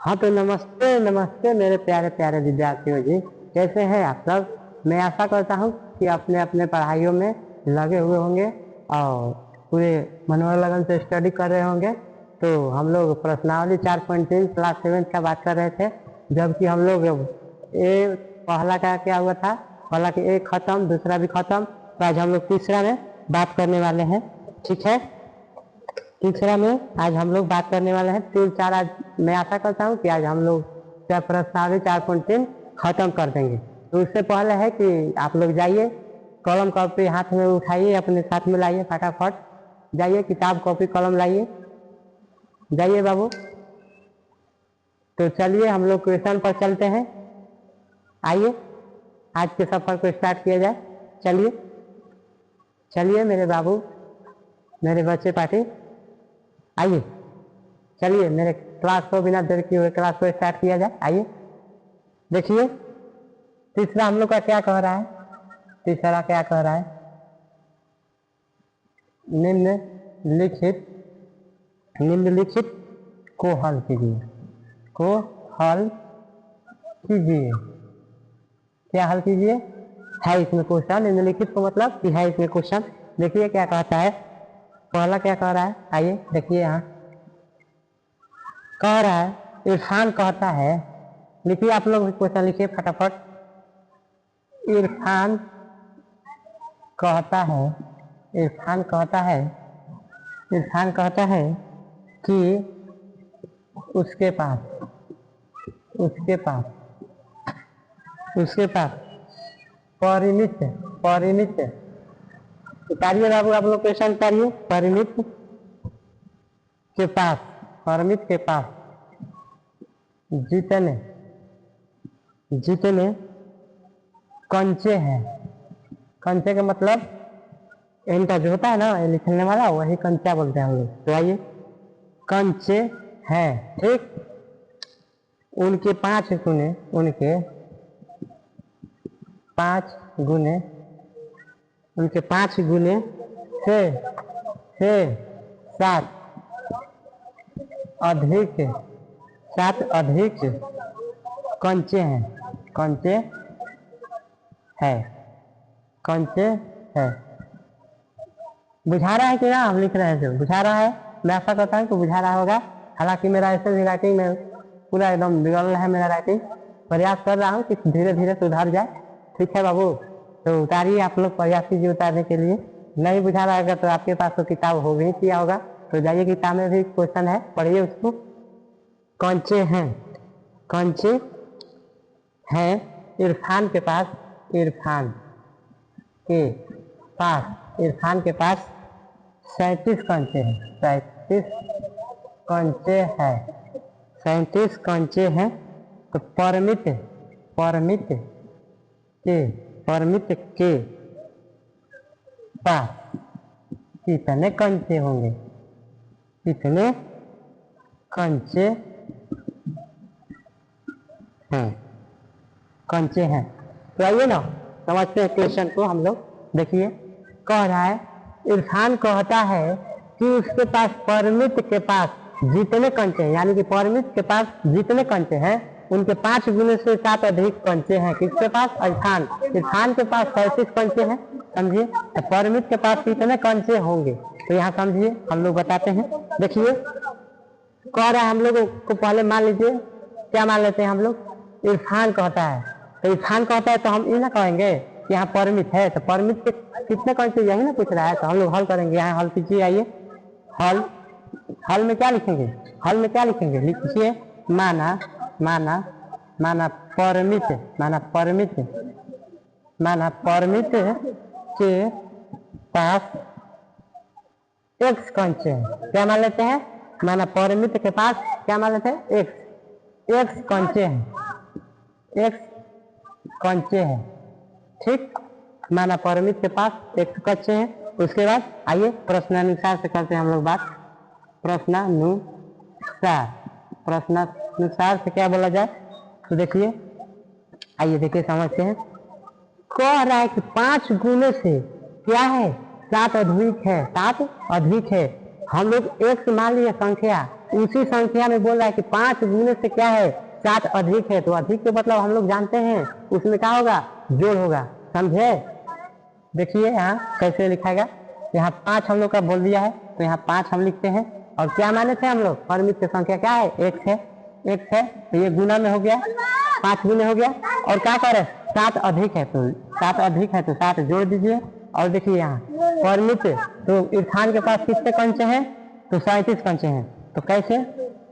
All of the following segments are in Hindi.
हाँ तो नमस्ते नमस्ते मेरे प्यारे प्यारे विद्यार्थियों जी, कैसे हैं आप सब। मैं आशा करता हूँ कि अपने अपने पढ़ाइयों में लगे हुए होंगे और पूरे मनोलगन से स्टडी कर रहे होंगे। तो हम लोग प्रश्नावली 4.3 क्लास 7 का बात कर रहे थे, जबकि हम लोग ए पहला का क्या हुआ था, पहला कि एक खत्म, दूसरा भी खत्म। तो आज हम लोग तीसरा में बात करने वाले हैं, ठीक है। तीसरा में आज हम लोग बात करने वाले हैं 3-4। आज मैं आशा करता हूँ कि आज हम लोग प्रश्नावली 4.3 खत्म कर देंगे। तो उससे पहले है कि आप लोग जाइए, कलम कॉपी हाथ में उठाइए, अपने साथ में लाइए, फटाफट जाइए, किताब कॉपी कलम लाइए, जाइए बाबू। तो चलिए हम लोग क्वेश्चन पर चलते हैं। आइए आज के सफर को स्टार्ट किया जाए। चलिए चलिए मेरे बाबू, मेरे बच्चे पार्टी, आइए चलिए मेरे क्लास को बिना देर किए हुए क्लास को स्टार्ट किया जाए। आइए देखिए तीसरा हम लोग का क्या कह रहा है। तीसरा क्या कह रहा है, निम्नलिखित को हल कीजिए, को हल कीजिए। क्या हल कीजिए है इसमें क्वेश्चन, निम्नलिखित को मतलब कि है इसमें क्वेश्चन। देखिए क्या कहता है, पहला क्या कह रहा है, आइए देखिए यहाँ कह रहा है, इरफान कहता है, लिखिए आप लोग क्वेश्चन लिखिए फटाफट। इरफान कहता है, इरफान कहता है, इरफान कहता है कि उसके पास, उसके पास, उसके पास परिमित, परिमित, उतारिए बाबू आप लोग क्वेश्चन उतारिए। परिमित के पास, परिमित के पास जितने जितने कंचे हैं, कंचे का मतलब इनका जो होता है ना ये लिखने वाला, वही कंचा बोलते हैं हम लोग। तो आइए कंचे हैं, ठीक, उनके 5 गुने, उनके 5 गुने, उनके 5 गुने से 7 अधिक, 7 अधिक कंचे हैं, कंचे है, कंचे है। बुझा रहा है कि ना, हम लिख रहे हैं जो बुझा रहा है, मैं आशा करता हूँ कि बुझा रहा होगा। हालांकि मेरा ऐसे भी राइटिंग में पूरा एकदम बिगड़ है मेरा राइटिंग, प्रयास कर रहा हूँ कि धीरे धीरे सुधार जाए, ठीक है बाबू। तो उतारिए आप लोग, प्रयास कीजिए उतारने के लिए। नहीं बुझा रहा होगा तो आपके पास तो किताब हो भी किया होगा, तो जाइए किताब में भी क्वेश्चन है, पढ़िए उसको। कंचे हैं, कंचे हैं इरफान के पास, इरफान के पास, इरफान के पास 37 कंचे हैं, 37 कंचे हैं, 37 कंचे हैं। तो परमित, परमित के, परमित के पास कितने कंचे होंगे, कितने कंचे हैं, कंचे हैं। तो आइए ना समझते हैं क्वेश्चन को हम लोग। देखिए कह रहा है, इरफान कहता है कि उसके पास परमित के पास जितने कंचे हैं, यानी कि परमित के पास जितने कंचे हैं उनके 5 गुने से 7 अधिक कंचे हैं। किसके पास, इरफान, इरफान के पास 37 कंचे हैं, समझिए। तो परमित के पास कितने कंचे होंगे, तो यहाँ समझिए हम लोग बताते हैं। देखिए कह रहा है, हम लोगों को पहले मान लीजिए, क्या मान लेते हैं हम लोग, इरफान कहता है। तो इरफान कहता है तो हम ये ना कहेंगे कि यहाँ परमित है, तो परमित के कितने कंचे, यही ना पूछ रहा है। तो हम लोग हल करेंगे, यहाँ हल कीजिए, आइए हल। हल में क्या लिखेंगे, हल में क्या लिखेंगे, लिखिए माना, माना, माना परमित, माना परमित, माना परमित के पास x कंचे हैं। क्या मान लेते हैं, माना परमित के पास क्या मान लेते हैं, x कंचे हैं, x कंचे हैं, ठीक। माना परमित के पास x कंचे हैं। उसके बाद आइए प्रश्नानुसार से करते हैं हम लोग बात। प्रश्नानुसार, प्रश्नानुसार से क्या बोला जाए, तो देखिए आइए देखिए समझते हैं। कह रहा है कि 5 गुने से क्या है, 7 अधिक है, 7 अधिक है हम लोग एक्स मान लिए संख्या, उसी संख्या में बोल रहा है कि 5 गुने से क्या है 7 अधिक है, तो अधिक के मतलब हम लोग जानते हैं उसमें क्या होगा, जोड़ होगा, समझे। देखिए यहाँ कैसे लिखाएगा, यहाँ 5 हम लोग का बोल दिया है तो यहाँ 5 हम लिखते हैं। और क्या माने थे हम लोग, परिमित की संख्या क्या है, एक्स है, एक्स है, तो ये गुना में हो गया, 5 गुने हो गया। और क्या करे, 7 अधिक है, तो 7 अधिक है तो 7 जोड़ दीजिए। और देखिए यहाँ परिमित, तो इरफान के पास कितने कंचे हैं, तो 37 कंचे हैं। तो कैसे,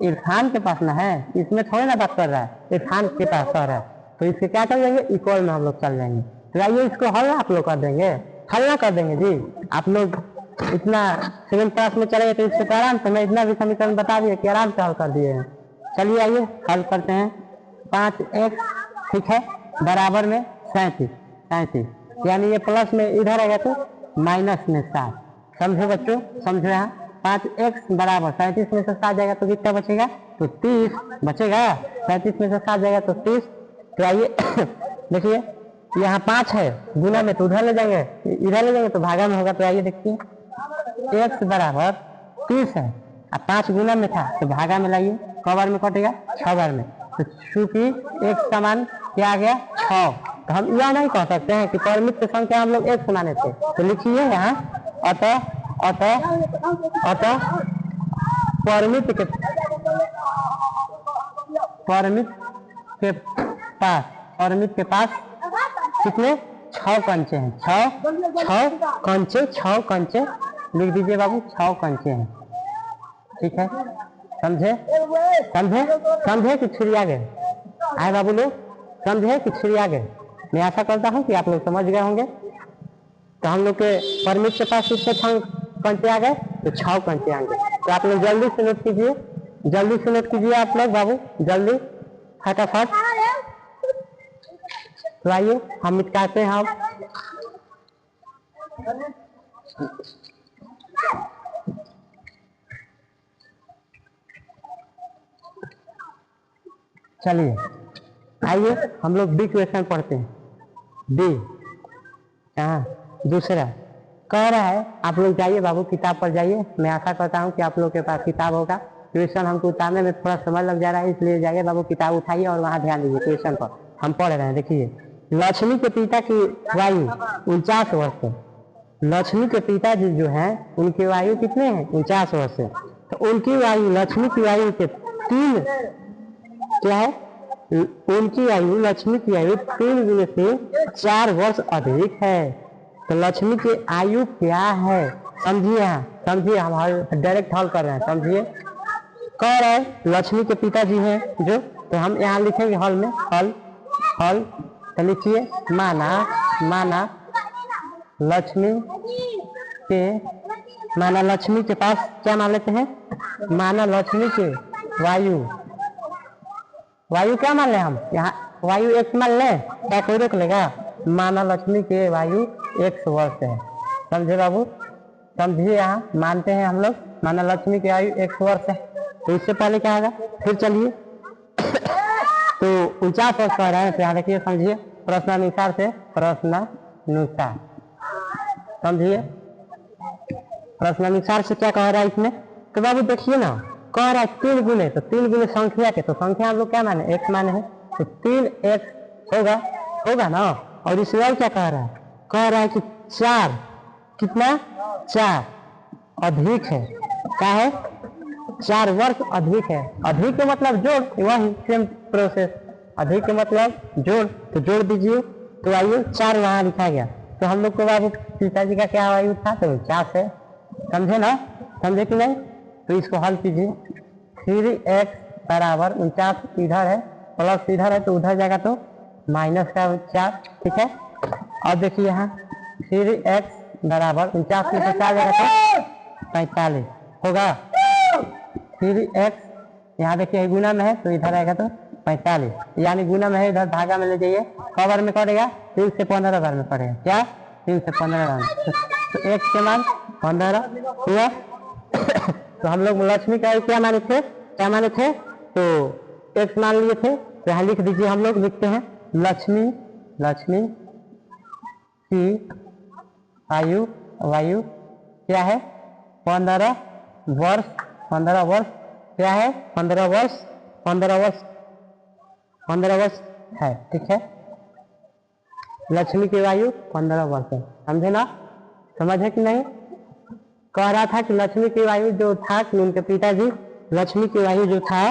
इरफान के पास ना है, इसमें थोड़े ना बात कर रहा है, इरफान के पास कर रहा है, तो इससे क्या कर जाएंगे, इक्वल में हम लोग चल जाएंगे। तो आइए इसको हल आप लोग कर देंगे, हल ना कर देंगे जी। आप लोग इतना 7th क्लास में चले गए तो इसको आराम से मैं इतना भी समीकरण बता दिए कि आराम से हल कर दिए हैं। चलिए आइए हल करते हैं। 5x ठीक है बराबर में 37, यानी ये प्लस में इधर आएगा तो माइनस में 7। समझो बच्चों, समझो यहाँ 5x बराबर 37 में से 7 जाएगा तो कितना बचेगा, तो 30 बचेगा। 37 में से 7 जाएगा तो 30। तो आइए देखिए यहाँ 5 है गुना में, तो उधर ले जाएंगे, इधर ले जाएंगे तो भागा में होगा। तो आइए देखिए x बराबर 30 है, अब 5 गुना में था तो भागा में लाइए, क बार में कटेगा, 6 बार में। तो चूंकि x का मान क्या आ गया 6, तो हम यह नहीं कह सकते हैं कि परिमित की संख्या हम लोग x माने थे। तो लिखिए यहाँ अतः अतः अतः परिमित के पास कितने 6 कंचे हैं, 6 कंचे लिख दीजिए बाबू, 6 कंचे हैं, ठीक है। समझे समझे समझे कि छिड़िया गए, आए बाबू लोग, समझे कि छिड़िया गए। मैं आशा करता हूँ कि आप लोग समझ गए होंगे। तो हम लोग के परिमित के पास कितने 6 कंचे आ गए, तो 6 कंचे आएंगे। तो आप लोग जल्दी से नोट कीजिए, जल्दी से नोट कीजिए आप लोग बाबू, जल्दी फटाफट। तो आइए हम मिटाते हैं। आप चलिए आइए हम लोग बी क्वेश्चन पढ़ते हैं। बी दूसरा कह रहा है, आप लोग जाइए बाबू किताब पर जाइए। मैं आशा करता हूँ कि आप लोग के पास किताब होगा। क्वेश्चन हमको उतारने में थोड़ा समय लग जा रहा है, इसलिए जाइए बाबू किताब उठाइए और वहाँ ध्यान दीजिए क्वेश्चन पर हम पढ़ रहे हैं। देखिए लक्ष्मी के पिता की आयु 49 वर्ष है। लक्ष्मी के पिताजी जो हैं उनकी आयु कितने हैं, 49 वर्ष है। तो उनकी आयु, लक्ष्मी की आयु के 3 क्या है, उनकी आयु, लक्ष्मी की आयु 3 गुने से 4 वर्ष अधिक है। तो लक्ष्मी की आयु क्या है, समझिए यहाँ, समझिए, हम डायरेक्ट हल कर रहे हैं, समझिए। कह रहे हैं लक्ष्मी के पिताजी हैं जो, तो हम यहाँ लिखेंगे हल में, हल हल। तो लिखिए माना लक्ष्मी के पास क्या मान लेते हैं, माना लक्ष्मी के वायु क्या मान ले हम, यहाँ वायु x मान ले, क्या कोई रोक लेगा। माना लक्ष्मी के वायु 100 वर्ष है। समझे बाबू, समझिए, यहाँ मानते हैं हम लोग माना लक्ष्मी की आयु 100 वर्ष है। तो इससे पहले क्या होगा, फिर चलिए तो 49 वर्ष कह रहे हैं। तो यहाँ देखिए, समझिए, प्रश्नानुसार से, प्रश्नानुसार समझिए, प्रश्नानुसार से क्या कह रहा है इसमें। तो बाबू देखिए ना, कह रहा है 3 गुने, तो 3 गुने संख्या के, तो संख्या हम लोग क्या माने, x माने हैं, तो 3x होगा ना। और इसमें और क्या कह रहा है कि 4 कितना 4 अधिक है, क्या है 4 वर्ष अधिक है। अधिक के मतलब जोड़, वही सेम प्रोसेस, अधिक के मतलब जोड़, तो जोड़ दीजिए। तो आइए 4 वहाँ लिखा गया। तो हम लोग को बाबू पिताजी का क्या आयु था, तो 49 है। समझे ना, समझे कि नहीं। तो इसको हल कीजिए, 3x बराबर 49 इधर है, प्लस इधर है, तो उधर जाएगा तो माइनस का 4, ठीक है। और देखिए यहाँ 3x बराबर 49 में से 4 जाएगा तो 45 होगा। 3x यहाँ देखिए गुना में है, तो इधर आएगा तो 45, यानी गुना में है, इधर भागा में ले जाइए, क बार में कटेगा, 3 से 15 बार में पड़ेगा, क्या 3 से 15 बार में। तो x के मान 15 हुआ। तो हम लोग लक्ष्मी का क्या माने थे, तो x मान लिए थे। तो यहाँ लिख दीजिए, हम लोग लिखते हैं लक्ष्मी की आयु क्या है 15 वर्ष, 15 वर्ष क्या है, 15 वर्ष, 15 वर्ष, 15 वर्ष है, ठीक है। लक्ष्मी की आयु 15 वर्ष है, समझे ना, समझे कि नहीं। कह रहा था कि लक्ष्मी की आयु जो था कि उनके पिताजी लक्ष्मी की आयु जो था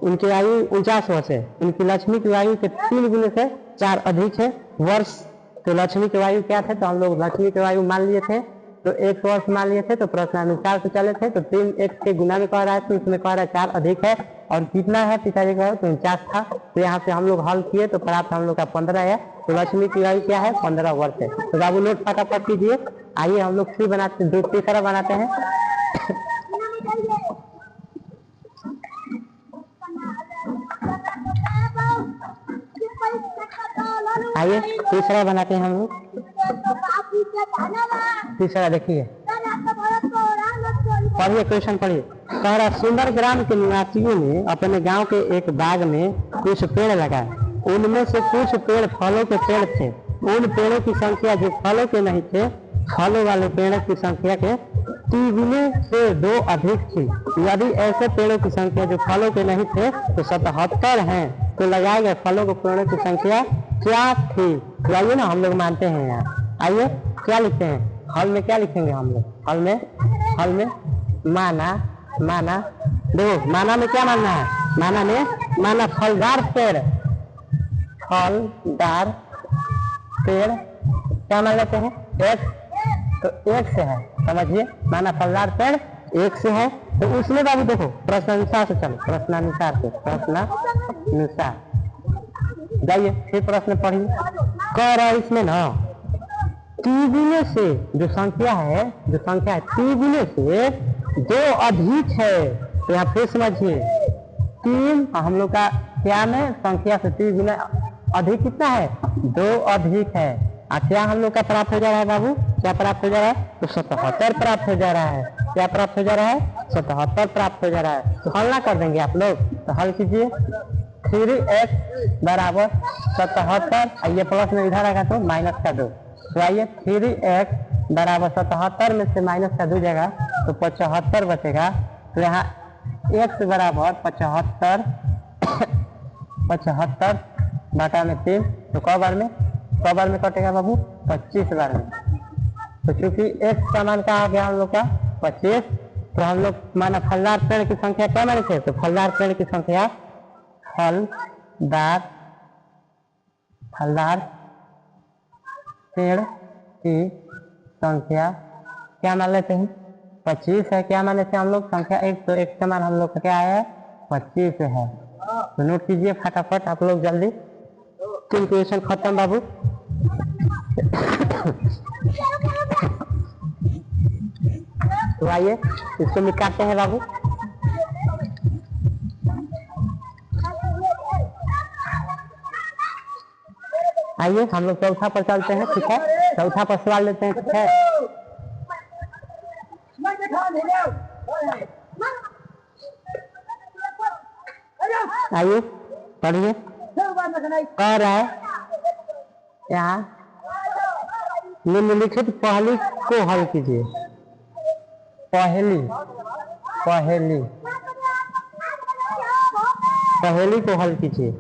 उनकी आयु 49 वर्ष है, उनकी लक्ष्मी की आयु के 3 गुने से 4 अधिक है वर्ष। तो लक्ष्मी की आयु क्या थे, तो हम लोग लक्ष्मी की आयु मान लिए थे, तो 1 वर्ष मान लिए थे, तो प्रश्नानुसार से चले थे, तो 3 1 के गुना में कह रहा है, तो इसमें कह रहा है 4 अधिक है, और कितना है पिताजी का, तो 49 था। तो यहाँ से हम लोग हल किए तो प्राप्त हम लोग का 15 है। तो लक्ष्मी की आयु क्या है, 15 वर्ष है। तो बाबू नोट फटाफट कीजिए। आइए हम लोग फिर बनाते, दो तीसरा बनाते हैं। आइए तीसरा बनाते हैं हम लोग। तीसरा देखिए, पढ़िए क्वेश्चन पढ़िए। कह रहा सुंदर ग्राम के निवासियों ने अपने गांव के एक बाग में कुछ पेड़ लगाए, उनमें से कुछ पेड़ फलों के पेड़ थे, उन पेड़ों की संख्या जो फलों के नहीं थे, फलों वाले पेड़ों की संख्या के 3 से 2 अधिक थी। यदि ऐसे पेड़ों की संख्या जो फलों के नहीं थे तो 77 हैं, तो लगाए गए फलों के पेड़ों की संख्या क्या थी। तो आइए ना हम लोग मानते हैं यहाँ, आइए क्या लिखते हैं, हल में क्या लिखेंगे हम लोग, हल में माना, दो माना में क्या मानना है, माना फलदार पेड़, फलदार पेड़ क्या मान लेते हैं, एक, तो 1 से है, समझिए, माना फलदार पेड़ 1 से है। तो उसमें बाबू देखो प्रश्नानुसार से चलो, प्रश्नानुसार जाइए फिर प्रश्न पढ़िए। कह रहा है इसमें ना 3 गुने से जो संख्या है 3 गुने से 2 अधिक है। तो यहाँ फिर समझिए 3 हम लोग का क्या में संख्या से 3 गुना अधिक कितना है, 2 अधिक है। क्या हम लोग का प्राप्त हो जा रहा है बाबू, क्या प्राप्त हो जा रहा है, तो 77 प्राप्त हो जा रहा है। क्या प्राप्त हो जा रहा है, 77 प्राप्त हो जा रहा है। तो हल ना कर देंगे आप लोग, तो हल कीजिए 3x बराबर 77, ये प्लस में इधर आएगा तो माइनस का 2। तो आइए 3x बराबर 77 में से माइनस का 2 जाएगा तो 75 बचेगा। तो यहाँ x बराबर 75 बटा में 3, तो क बार में कटेगा बाबू, 25 बार में। तो चूंकि x का मान कहा गया हम लोग का 25, तो हम लोग माना फलदार पेड़ की संख्या क्या माने थे, तो फलदार पेड़ की संख्या, फलदार पेड़ की संख्या क्या मान लेते हैं, 25 है। क्या माने थे हम लोग संख्या 1, तो 1 का मान हम लोग का क्या है, 25 है। तो नोट कीजिए फटाफट आप लोग जल्दी, 3 क्वेश्चन खत्म बाबू। तो आइए इसको निकालते हैं बाबू। आइए हम लोग चौथा पर चलते हैं, ठीक है, चौथा पर सवाल लेते हैं, ठीक है। आइए पढ़िए। कह रहा है यहाँ निम्नलिखित पहेली को हल कीजिए। पहेली को हल कीजिए।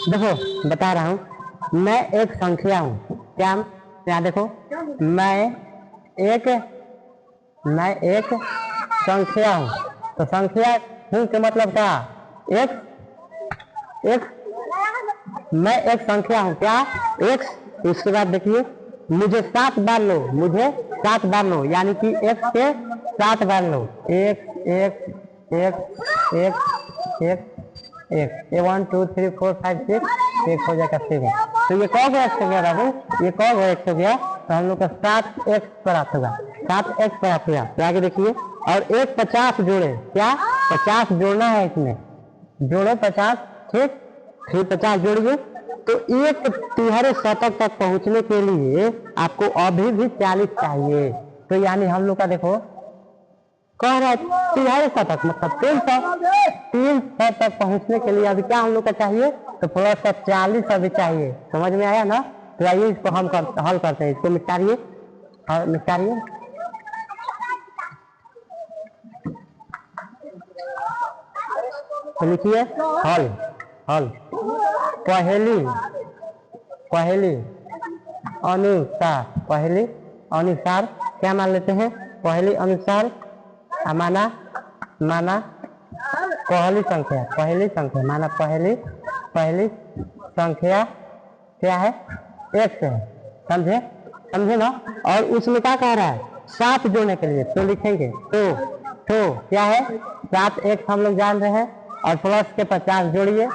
देखो बता रहा हूँ, मैं एक संख्या हूँ, क्या देखो, मैं एक संख्या हूँ। तो संख्या हूँ के मतलब क्या, एक मैं एक संख्या हूँ, क्या एक। इसके बाद देखिए मुझे 7 बार लो, यानी कि 1 के 7 बार लो, 1 1 1 1 1 1 2 3 4 5 6 1 हो जाएगा 7। तो ये कौन एक्स हो गया बाबू, ये कौन एक्स हो गया, तो हम लोग का 7x प्राप्त होगा, 7x प्राप्त हुआ। तो आगे देखिए, और 1 50 जोड़े, क्या 50 जोड़ना है, इसमें जोड़ो 50, ठीक, फिर 50 जोड़िए। तो एक तिहरे शतक तक पहुंचने के लिए आपको अभी भी 40 चाहिए। तो यानी हम लोग का देखो कह रहा है तिहरे शतक मतलब 300 तक पहुंचने के लिए अभी क्या हम लोग का चाहिए, तो प्लस 40 अभी चाहिए। समझ में आया ना। तो आइए इसको हम हल करते हैं, इसको निकालिए और निकालिए। तो लिखिए हल हल। पहली पहली अनुसार, पहली अनुसार क्या मान लेते हैं? पहली अनुसार माना माना पहली संख्या, पहली संख्या माना पहली पहली संख्या क्या है? एक है। समझे? समझे ना? और उसमें क्या कह रहा है? 7 जोड़ने के लिए तो लिखेंगे तो क्या है? 7 एक हम लोग जान रहे हैं और प्लस के 50 जोड़िए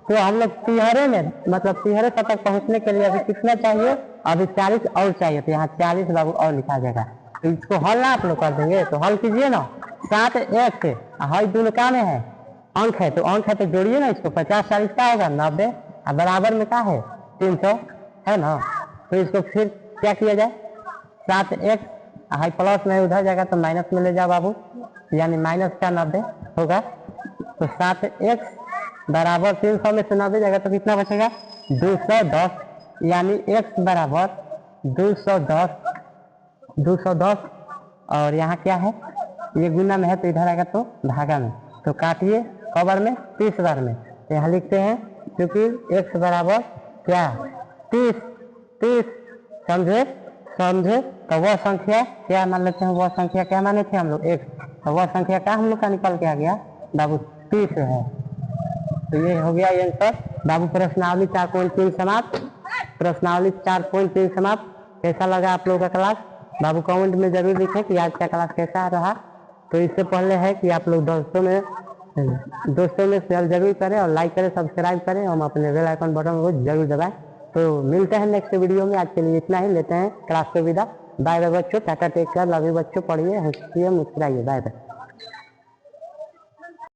तो हम लोग तिहरे में मतलब तिहरे तक पहुंचने के लिए अभी कितना चाहिए? अभी 40 और चाहिए। तो यहाँ 40 बाबू और लिखा जाएगा। तो इसको हल ना आप लोग कर देंगे तो हल कीजिए ना। 7 एक से हई दोनों का में है अंक है तो अंक है तो जोड़िए ना इसको। 50 40 का होगा 90 और बराबर में क्या है? 300 है ना। तो इसको फिर क्या किया जाए? 7 एक हाई प्लस में उधर जाएगा तो माइनस में ले जाओ बाबू, यानी माइनस का 90 होगा। तो 7 एक बराबर 300 में से 90 जाएगा तो कितना बचेगा? 210, यानी x बराबर 210 और यहाँ क्या है? ये गुना में है तो इधर आएगा तो भागा में। तो काटिए कबर में 30 बार में। तो यहाँ लिखते हैं क्योंकि x बराबर क्या? 30। समझे? समझे? तो वह संख्या क्या मान लेते हैं? वह संख्या क्या माने थे हम लोग? x। तो वह संख्या क्या हम लोग का निकल के आ गया बाबू? 30 है। तो ये हो गया ये आंसर बाबू। प्रश्नावली 4.3 समाप्त। प्रश्नावली 4.3 समाप्त। कैसा लगा आप लोगों का क्लास? बाबू कमेंट में जरूर लिखें कि आज का क्लास कैसा रहा। तो इससे पहले है कि आप लोग दोस्तों में शेयर जरूर करें और लाइक करें, सब्सक्राइब करें और अपने बेल आइकन बटन को जरूर दबाएं। तो मिलते हैं नेक्स्ट वीडियो में। आज के लिए इतना ही, लेते हैं क्लास से विदा। बाय बाय बच्चों, tata take care, love you बच्चों। पढ़िए, हंसिए, मुस्कुराइए। Bye bye.